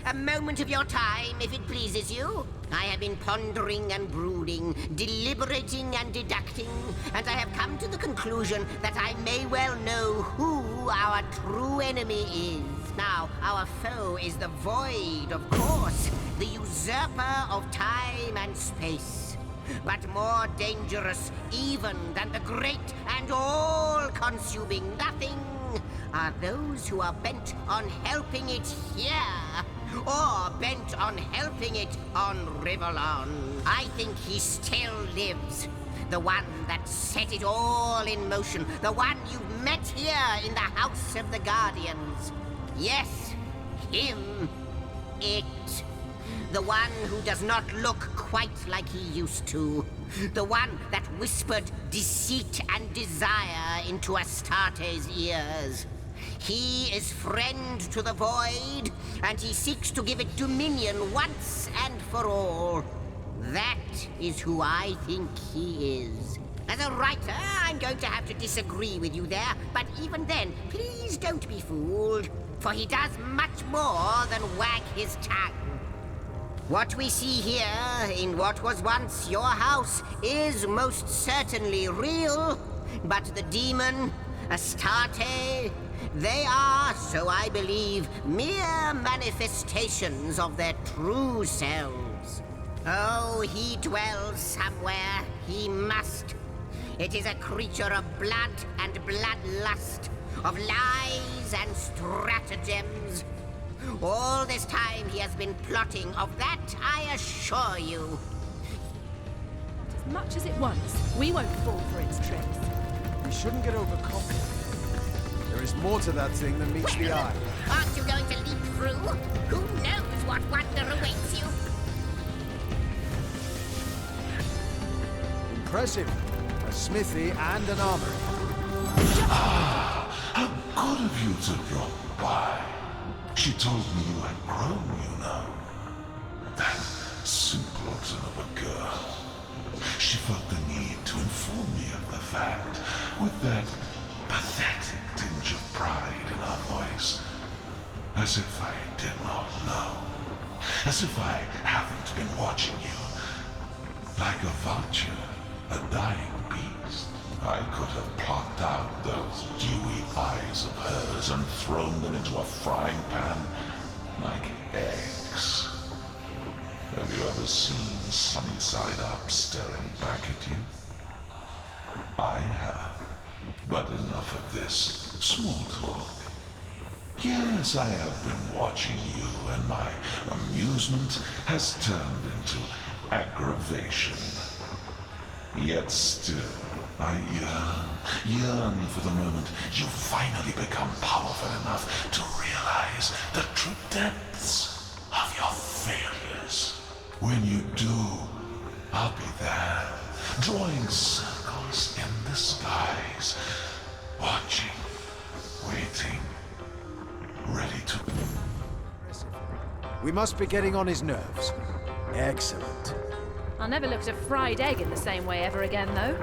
A moment of your time, if it pleases you. I have been pondering and brooding, deliberating and deducting, and I have come to the conclusion that I may well know who our true enemy is. Now, our foe is the Void, of course, the usurper of time and space. But more dangerous even than the great and all-consuming nothing are those who are bent on helping it here, or bent on helping it on Rivellon. I think he still lives. The one that set it all in motion. The one you've met here in the House of the Guardians. Yes, him. It. The one who does not look quite like he used to. The one that whispered deceit and desire into Astarte's ears. He is friend to the Void, and he seeks to give it dominion once and for all. That is who I think he is. As a writer, I'm going to have to disagree with you there, but even then, please don't be fooled, for he does much more than wag his tongue. What we see here, in what was once your house, is most certainly real, but the demon, Astarte, they are, so I believe, mere manifestations of their true selves. Oh, he dwells somewhere. He must. It is a creature of blood and bloodlust, of lies and stratagems. All this time he has been plotting, of that I assure you. As much as it wants, we won't fall for its tricks. We shouldn't get overconfident. There is more to that thing than meets the eye. Aren't you going to leap through? Who knows what wonder awaits you? Impressive. A smithy and an armory. How good of you to drop by. She told me you had grown, you know. That simpleton of a girl. She felt the need to inform me of the fact, with that pathetic tinge of pride in her voice. As if I did not know. As if I haven't been watching you. Like a vulture, a dying beast. I could have plucked out those dewy eyes of hers and thrown them into a frying pan like eggs. Have you ever seen Sunny Side Up staring back at you? I have. But enough of this small talk. Yes, I have been watching you, and my amusement has turned into aggravation. Yet still, I yearn for the moment you finally become powerful enough to realize the true depths of your failures. When you do, I'll be there, drawing circles in the skies, watching, waiting, ready to... We must be getting on his nerves. Excellent. I'll never look at a fried egg in the same way ever again, though.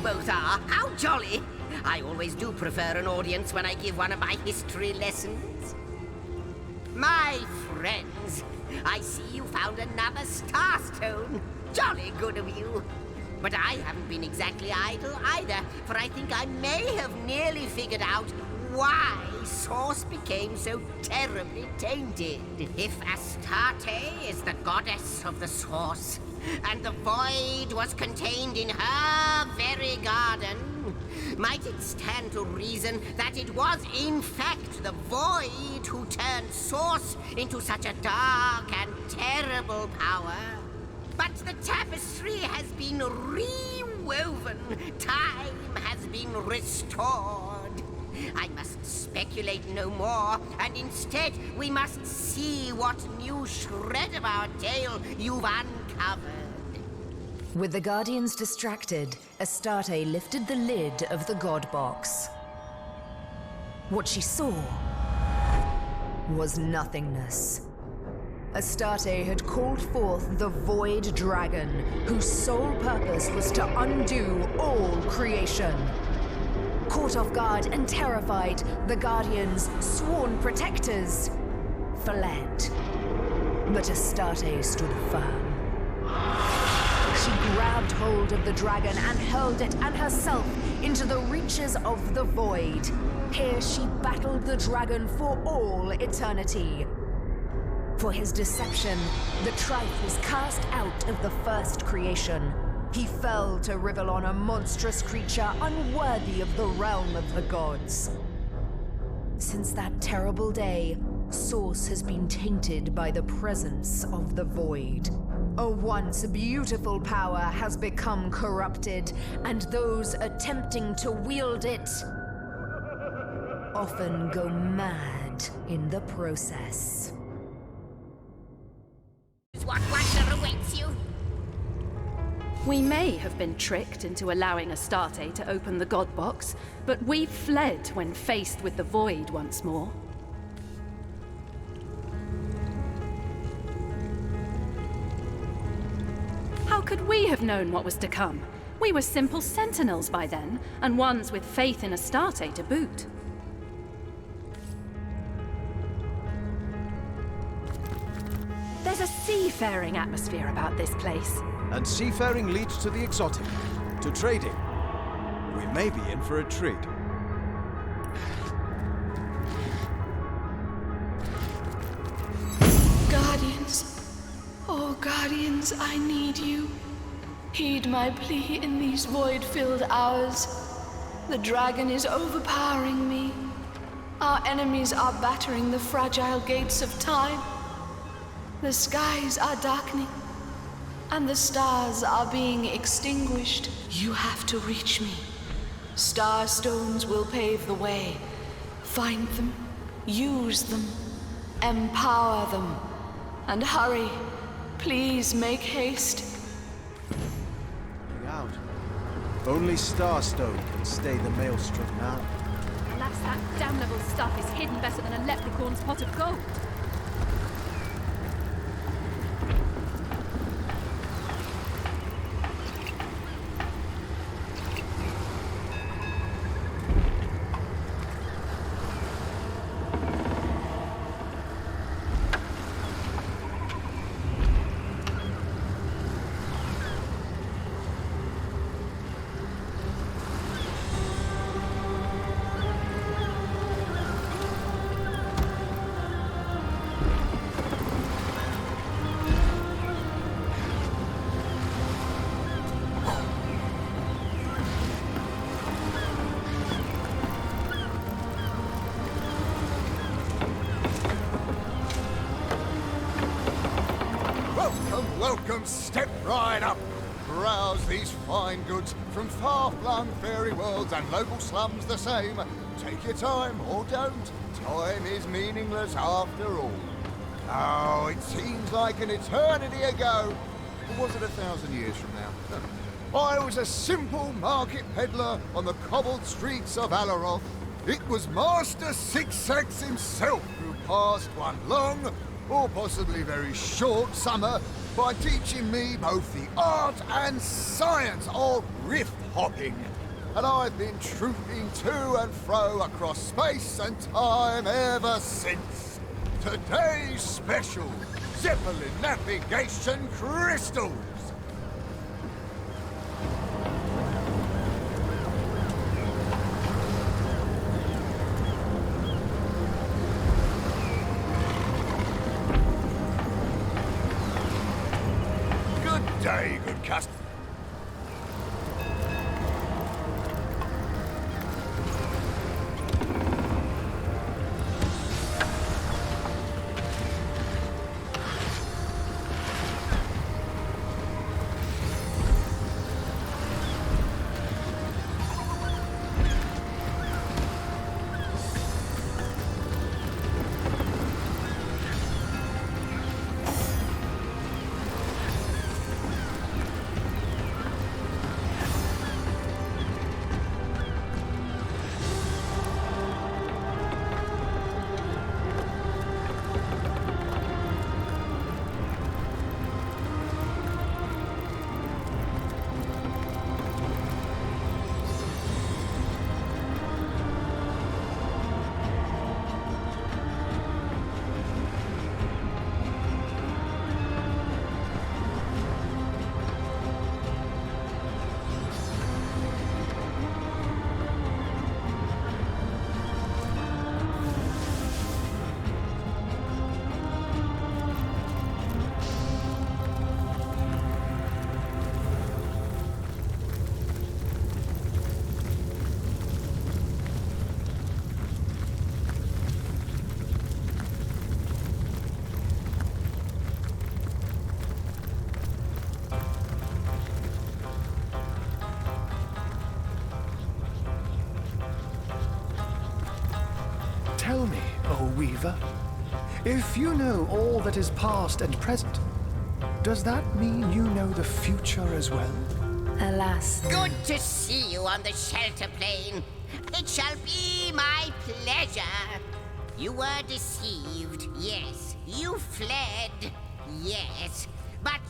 both are. How jolly! I always do prefer an audience when I give one of my history lessons. My friends, I see you found another starstone. Jolly good of you. But I haven't been exactly idle either, for I think I may have nearly figured out why Source became so terribly tainted. If Astarte is the goddess of the Source, and the void was contained in her very garden, might it stand to reason that it was in fact the void who turned Source into such a dark and terrible power? But the tapestry has been rewoven. Time has been restored. I must speculate no more, and instead we must see what new shred of our tale you've uncovered. With the Guardians distracted, Astarte lifted the lid of the God Box. What she saw was nothingness. Astarte had called forth the Void Dragon, whose sole purpose was to undo all creation. Caught off guard and terrified, the Guardians, sworn protectors, fled. But Astarte stood firm. She grabbed hold of the dragon and hurled it and herself into the reaches of the void. Here she battled the dragon for all eternity. For his deception, the Trife was cast out of the first creation. He fell to Rivellon, a monstrous creature unworthy of the realm of the gods. Since that terrible day, Source has been tainted by the presence of the void. A once beautiful power has become corrupted, and those attempting to wield it often go mad in the process. What wonder awaits you? We may have been tricked into allowing Astarte to open the God Box, but we fled when faced with the void once more. How could we have known what was to come? We were simple sentinels by then, and ones with faith in Astarte to boot. There's a seafaring atmosphere about this place. And seafaring leads to the exotic, to trading. We may be in for a treat. Guardians. Oh, Guardians, I need you. Heed my plea in these void-filled hours. The dragon is overpowering me. Our enemies are battering the fragile gates of time. The skies are darkening, and the stars are being extinguished. You have to reach me. Star stones will pave the way. Find them, use them, empower them, and hurry. Please make haste. Look out. Only Starstone can stay the maelstrom now. Alas, that damnable stuff is hidden better than a leprechaun's pot of gold. Welcome, step right up. Browse these fine goods from far-flung fairy worlds and local slums the same. Take your time, or don't. Time is meaningless after all. Oh, it seems like an eternity ago. Or was it 1,000 years from now? I was a simple market peddler on the cobbled streets of Alaroth. It was Master Six-Sacks himself who passed one long, or possibly very short summer by teaching me both the art and science of rift hopping. And I've been trooping to and fro across space and time ever since. Today's special, Zeppelin Navigation Crystals. Good day, good customer. Tell me, O Weaver, if you know all that is past and present, does that mean you know the future as well? Alas. Good to see you on the shelter plane. It shall be my pleasure. You were deceived, yes. You fled, yes. But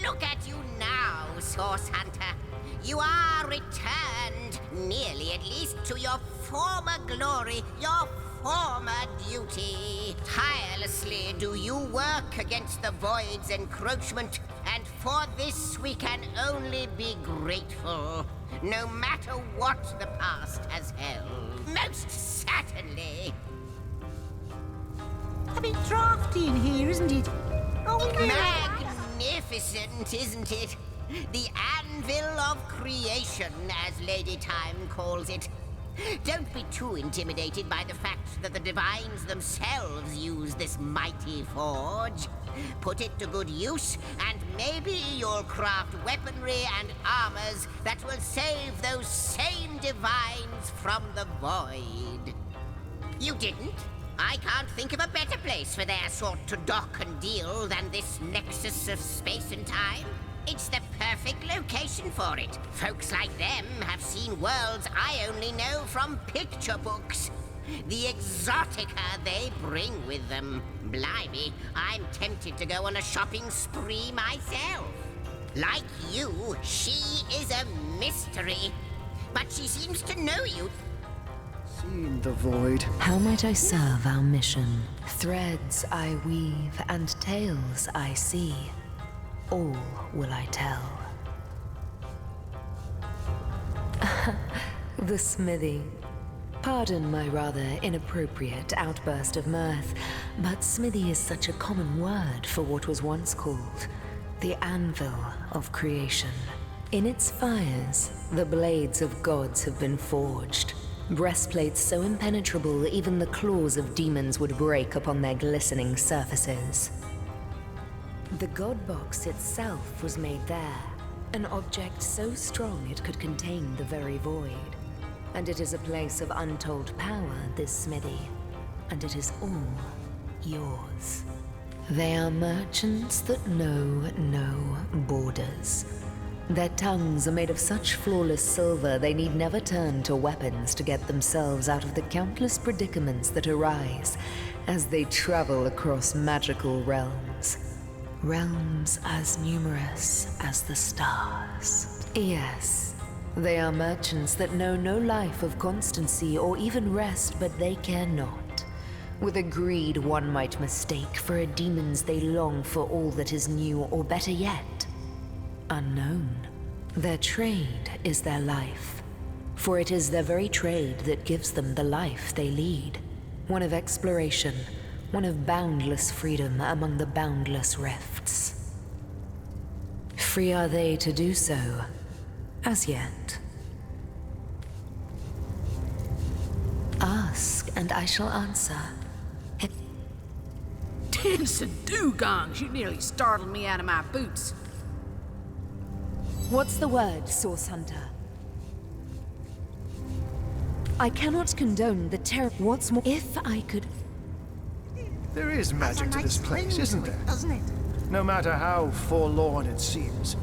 look at you now, Source Hunter. You are returned, nearly at least, to your former glory, your former duty. Tirelessly do you work against the Void's encroachment, and for this we can only be grateful, no matter what the past has held. Most certainly. A bit drafty in here, isn't it? Oh, Magnificent, isn't it? The anvil of creation, as Lady Time calls it. Don't be too intimidated by the fact that the divines themselves use this mighty forge. Put it to good use, and maybe you'll craft weaponry and armors that will save those same divines from the void. You didn't? I can't think of a better place for their sort to dock and deal than this nexus of space and time. It's the perfect location for it. Folks like them have seen worlds I only know from picture books. The exotica they bring with them. Blimey, I'm tempted to go on a shopping spree myself. Like you, she is a mystery. But she seems to know you. Seen the void. How might I serve our mission? Threads I weave and tales I see. All will I tell. The smithy. Pardon my rather inappropriate outburst of mirth, but smithy is such a common word for what was once called the anvil of creation. In its fires, the blades of gods have been forged. Breastplates so impenetrable even the claws of demons would break upon their glistening surfaces. The god box itself was made there, an object so strong it could contain the very void. And it is a place of untold power, this smithy, and it is all yours. They are merchants that know no borders. Their tongues are made of such flawless silver they need never turn to weapons to get themselves out of the countless predicaments that arise as they travel across magical realms. Realms as numerous as the stars. Yes, they are merchants that know no life of constancy or even rest, but they care not. With a greed one might mistake for a demons, they long for all that is new, or better yet, unknown. Their trade is their life, for it is their very trade that gives them the life they lead. One of exploration, one of boundless freedom among the boundless rifts. Free are they to do so, as yet. Ask, and I shall answer. Tennyson dugongs, you nearly startled me out of my boots. What's the word, Source Hunter? I cannot condone the terror. What's more, if I could... There is magic to this place, isn't there? Doesn't it? No matter how forlorn it seems.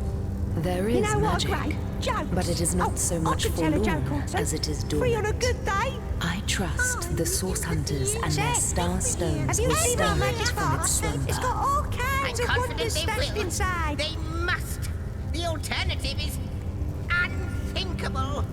There is You know what, magic, Gray? Jokes. but it is not so much I could tell a forlorn joke or two. as it is Free on a dormant. good day. I trust the Source Hunters and their star stones Have you will seen our stir magic from its box? slumber. It's got all I'm kinds of confident wonders they stashed will. inside. They must. The alternative is unthinkable.